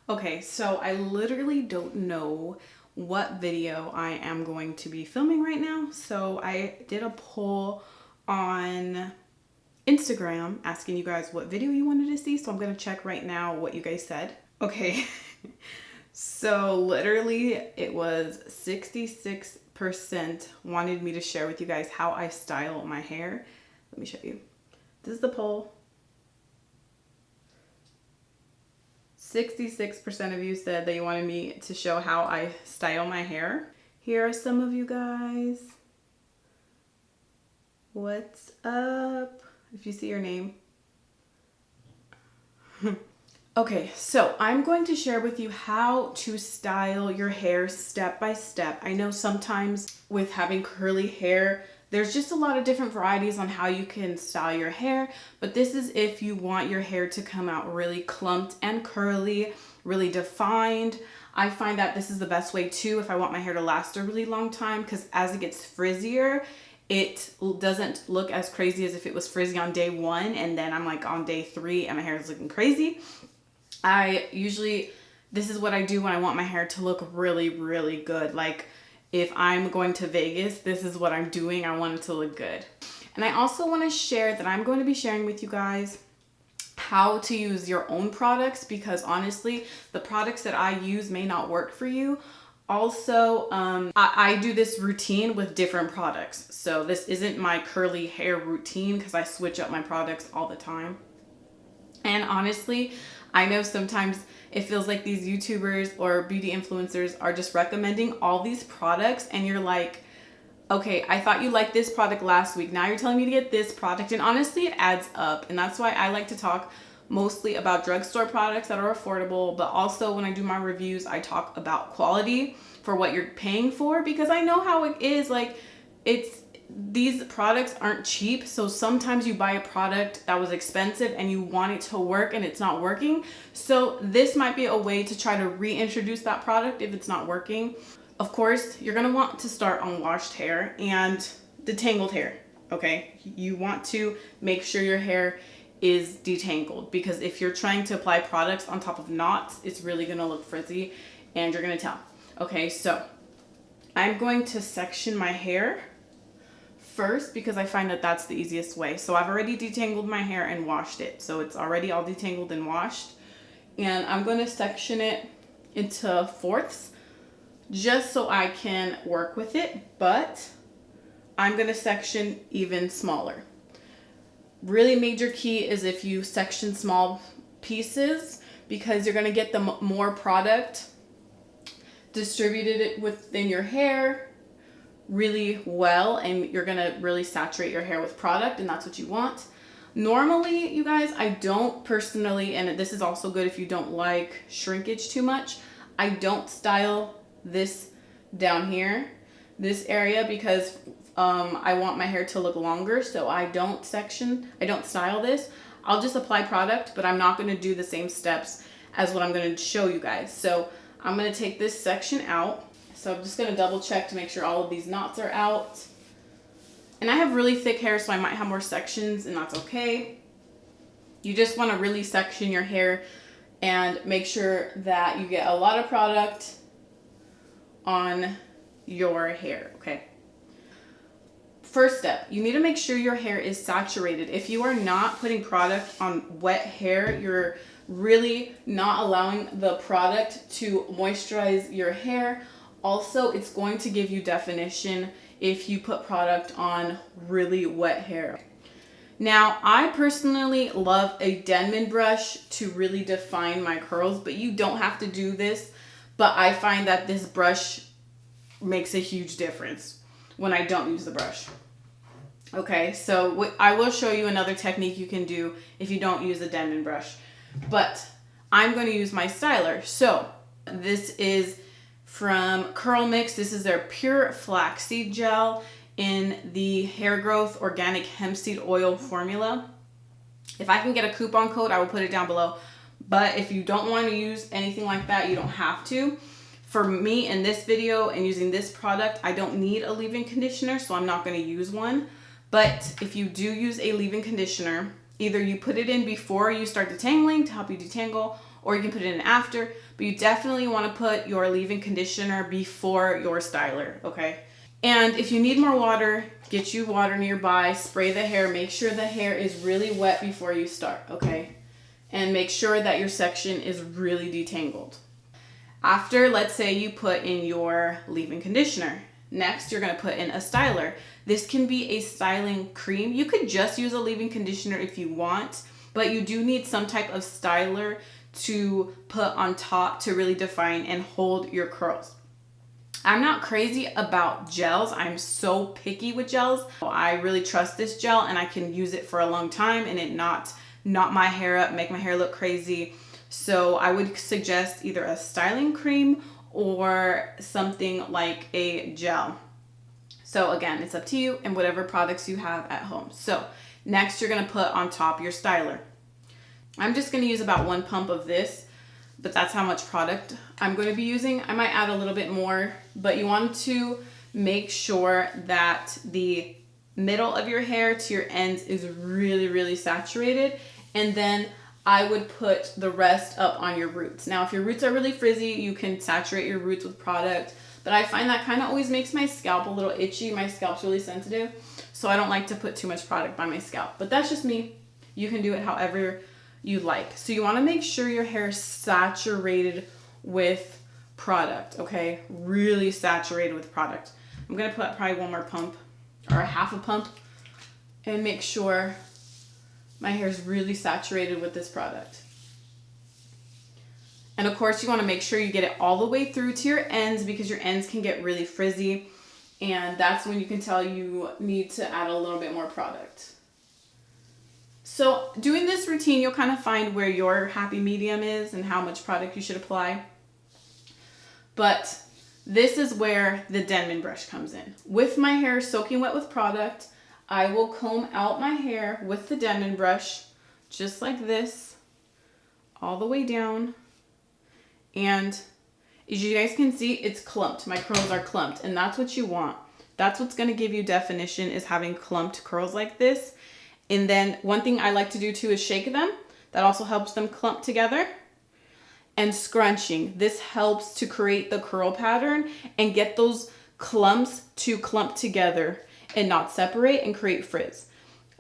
Okay, so I literally don't know what video I am going to be filming right now. So I did a poll on Instagram asking you guys what video you wanted to see. So I'm going to check right now what you guys said. Okay. So literally it was 66% wanted me to share with you guys how I style my hair. Let me show you. This is the poll. 66% of you said that you wanted me to show how I style my hair. Here are some of you guys. What's up? If you see your name. Okay, so I'm going to share with you how to style your hair step by step. I know sometimes with having curly hair, there's just a lot of different varieties on how you can style your hair, but this is if you want your hair to come out really clumped and curly, really defined. I find that this is the best way too if I want my hair to last a really long time, because as it gets frizzier, it doesn't look as crazy as if it was frizzy on day 1 and then I'm like on day 3 and my hair is looking crazy. This is what I do when I want my hair to look really, really good. Like if I'm going to Vegas, this is what I'm doing. I want it to look good. And I also want to share that I'm going to be sharing with you guys how to use your own products, because honestly, the products that I use may not work for you. Also, I do this routine with different products. So this isn't my curly hair routine because I switch up my products all the time. And honestly, I know sometimes it feels like these YouTubers or beauty influencers are just recommending all these products and you're like, okay, I thought you liked this product last week. Now you're telling me to get this product. And honestly, it adds up. And that's why I like to talk mostly about drugstore products that are affordable. But also when I do my reviews, I talk about quality for what you're paying for, because I know how it is. Like these products aren't cheap, so sometimes you buy a product that was expensive and you want it to work and it's not working. So this might be a way to try to reintroduce that product if it's not working. Of course, you're gonna want to start on washed hair and detangled hair, okay? You want to make sure your hair is detangled, because if you're trying to apply products on top of knots, it's really gonna look frizzy and you're gonna tell. Okay, so I'm going to section my hair first because I find that that's the easiest way. So I've already detangled my hair and washed it. So it's already all detangled and washed. And I'm going to section it into fourths just so I can work with it. But I'm going to section even smaller. Really major key is if you section small pieces, because you're going to get the more product distributed within your hair really well, and you're gonna really saturate your hair with product, and that's what you want. Normally, you guys, I don't personally, and this is also good if you don't like shrinkage too much, I don't style this down here, this area, because I want my hair to look longer, so I don't style this. I'll just apply product, but I'm not gonna do the same steps as what I'm gonna show you guys. So I'm gonna take this section out. So I'm just going to double check to make sure all of these knots are out. And I have really thick hair, so I might have more sections, and that's okay. You just want to really section your hair and make sure that you get a lot of product on your hair, okay? First step, you need to make sure your hair is saturated. If you are not putting product on wet hair, you're really not allowing the product to moisturize your hair. Also, it's going to give you definition if you put product on really wet hair. Now, I personally love a denman brush to really define my curls, but you don't have to do this. But I find that this brush makes a huge difference when I don't use the brush. Okay, so I will show you another technique you can do if you don't use a denman brush. But I'm going to use my styler. So this is from Curl Mix. This is their pure flaxseed gel in the hair growth organic hemp seed oil formula. If I can get a coupon code, I will put it down below. But if you don't want to use anything like that, you don't have to. For me in this video and using this product, I don't need a leave-in conditioner, so I'm not going to use one. But if you do use a leave-in conditioner, either you put it in before you start detangling to help you detangle, or you can put it in after, but you definitely want to put your leave-in conditioner before your styler, okay? And if you need more water, get you water nearby, spray the hair, make sure the hair is really wet before you start, okay? And make sure that your section is really detangled. After, let's say you put in your leave-in conditioner, next you're gonna put in a styler. This can be a styling cream. You could just use a leave-in conditioner if you want, but you do need some type of styler to put on top to really define and hold your curls. I'm not crazy about gels. I'm so picky with gels. I really trust this gel and I can use it for a long time and it not knot my hair up, make my hair look crazy. So I would suggest either a styling cream or something like a gel. So again, it's up to you and whatever products you have at home. So next you're gonna put on top your styler. I'm just gonna use about 1 pump of this, but that's how much product I'm going to be using. I might add a little bit more, but you want to make sure that the middle of your hair to your ends is really, really saturated. And then I would put the rest up on your roots. Now, if your roots are really frizzy, you can saturate your roots with product, but I find that kind of always makes my scalp a little itchy. My scalp's really sensitive, so I don't like to put too much product by my scalp, but that's just me. You can do it however you like. So you want to make sure your hair is saturated with product, okay? Really saturated with product. I'm gonna put probably 1 more pump or a half a pump and make sure my hair is really saturated with this product. And of course you want to make sure you get it all the way through to your ends because your ends can get really frizzy, and that's when you can tell you need to add a little bit more product. So doing this routine, you'll kind of find where your happy medium is and how much product you should apply. But this is where the denman brush comes in. With my hair soaking wet with product, I will comb out my hair with the denman brush, just like this, all the way down. And as you guys can see, it's clumped. My curls are clumped, and that's what you want. That's what's gonna give you definition, is having clumped curls like this. And then one thing I like to do too is shake them. That also helps them clump together. And scrunching. This helps to create the curl pattern and get those clumps to clump together and not separate and create frizz.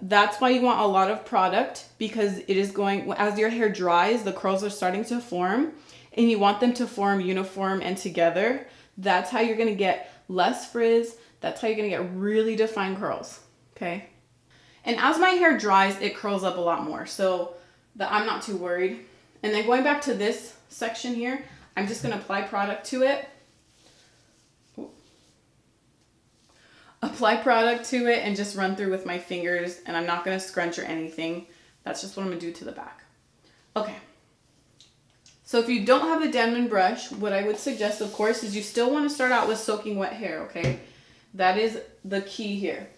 That's why you want a lot of product, because it is going, as your hair dries, the curls are starting to form and you want them to form uniform and together. That's how you're gonna get less frizz. That's how you're gonna get really defined curls, okay? And as my hair dries, it curls up a lot more, so I'm not too worried. And then going back to this section here, I'm just gonna apply product to it. Apply product to it and just run through with my fingers, and I'm not gonna scrunch or anything. That's just what I'm gonna do to the back. Okay. So if you don't have a denman brush, what I would suggest, of course, is you still wanna start out with soaking wet hair, okay? That is the key here.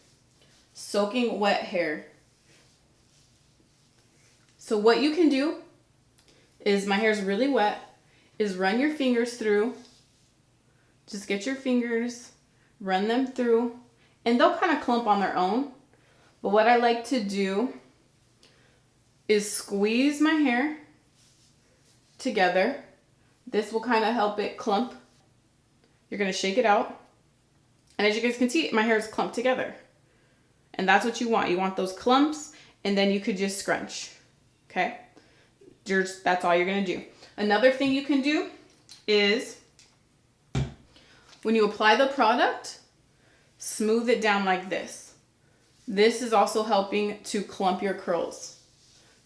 Soaking wet hair. So what you can do is, my hair's really wet, is run your fingers through. Just get your fingers, run them through, and they'll kind of clump on their own. But what I like to do is squeeze my hair together. This will kind of help it clump. You're gonna shake it out. And as you guys can see, my hair is clumped together. And that's what you want. You want those clumps, and then you could just scrunch, okay? That's all you're gonna do. Another thing you can do is, when you apply the product, smooth it down like this. This is also helping to clump your curls.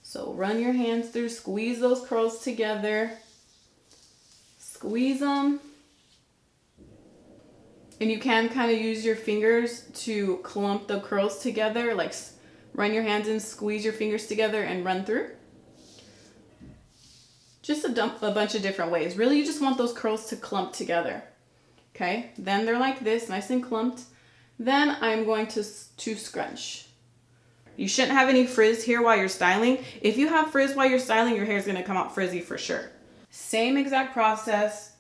So run your hands through, squeeze those curls together, squeeze them. And you can kind of use your fingers to clump the curls together, like run your hands and squeeze your fingers together and run through. Just a bunch of different ways. Really, you just want those curls to clump together. Okay, then they're like this, nice and clumped. Then I'm going to scrunch. You shouldn't have any frizz here while you're styling. If you have frizz while you're styling, your hair is gonna come out frizzy for sure. Same exact process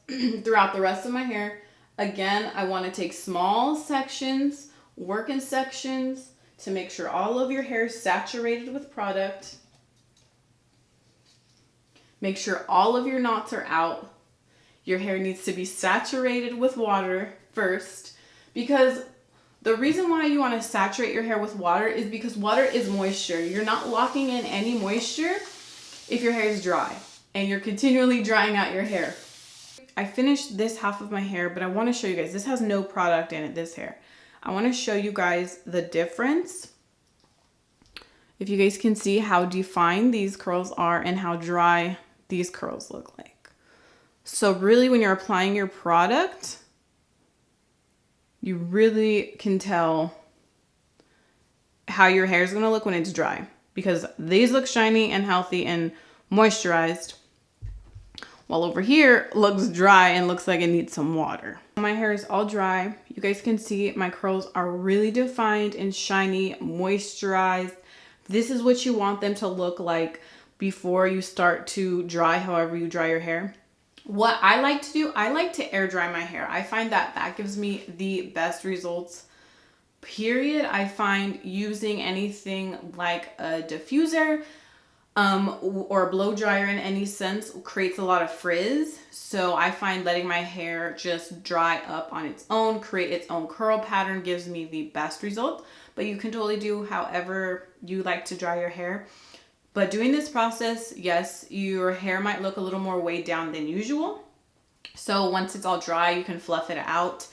throughout the rest of my hair. Again, I want to take small sections, work in sections to make sure all of your hair is saturated with product. Make sure all of your knots are out. Your hair needs to be saturated with water first, because the reason why you want to saturate your hair with water is because water is moisture. You're not locking in any moisture if your hair is dry and you're continually drying out your hair. I finished this half of my hair, but I want to show you guys, this has no product in it, this hair. I want to show you guys the difference. If you guys can see how defined these curls are and how dry these curls look like. So really, when you're applying your product, you really can tell how your hair is going to look when it's dry, because these look shiny and healthy and moisturized, while over here looks dry and looks like it needs some water. My hair is all dry. You guys can see my curls are really defined and shiny, moisturized. This is what you want them to look like before you start to dry, however you dry your hair. What I like to do, I like to air dry my hair. I find that that gives me the best results, period. I find using anything like a diffuser or a blow dryer in any sense creates a lot of frizz. So I find letting my hair just dry up on its own, create its own curl pattern, gives me the best result. But you can totally do however you like to dry your hair. But doing this process, yes, your hair might look a little more weighed down than usual. So once it's all dry, you can fluff it out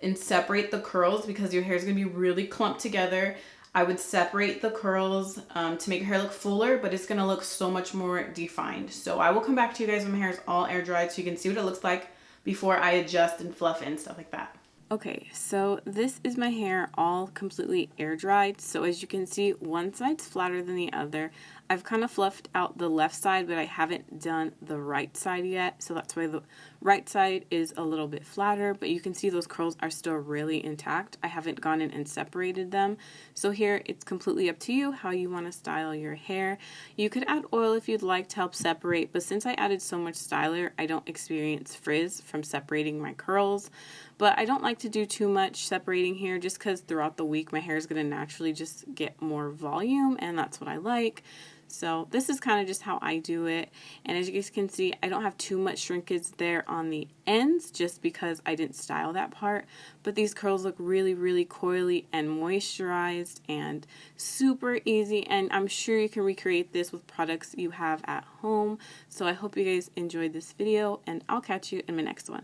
and separate the curls, because your hair is going to be really clumped together. I would separate the curls to make your hair look fuller, but it's going to look so much more defined. So I will come back to you guys when my hair is all air dried so you can see what it looks like before I adjust and fluff it and stuff like that. Okay, so this is my hair all completely air dried. So as you can see, one side's flatter than the other. I've kind of fluffed out the left side, but I haven't done the right side yet. So that's why the right side is a little bit flatter, but you can see those curls are still really intact. I haven't gone in and separated them. So here, it's completely up to you how you want to style your hair. You could add oil if you'd like to help separate, but since I added so much styler, I don't experience frizz from separating my curls. But I don't like to do too much separating here, just because throughout the week my hair is going to naturally just get more volume, and that's what I like. So this is kind of just how I do it. And as you guys can see, I don't have too much shrinkage there on the ends just because I didn't style that part. But these curls look really, really coily and moisturized and super easy. And I'm sure you can recreate this with products you have at home. So I hope you guys enjoyed this video, and I'll catch you in my next one.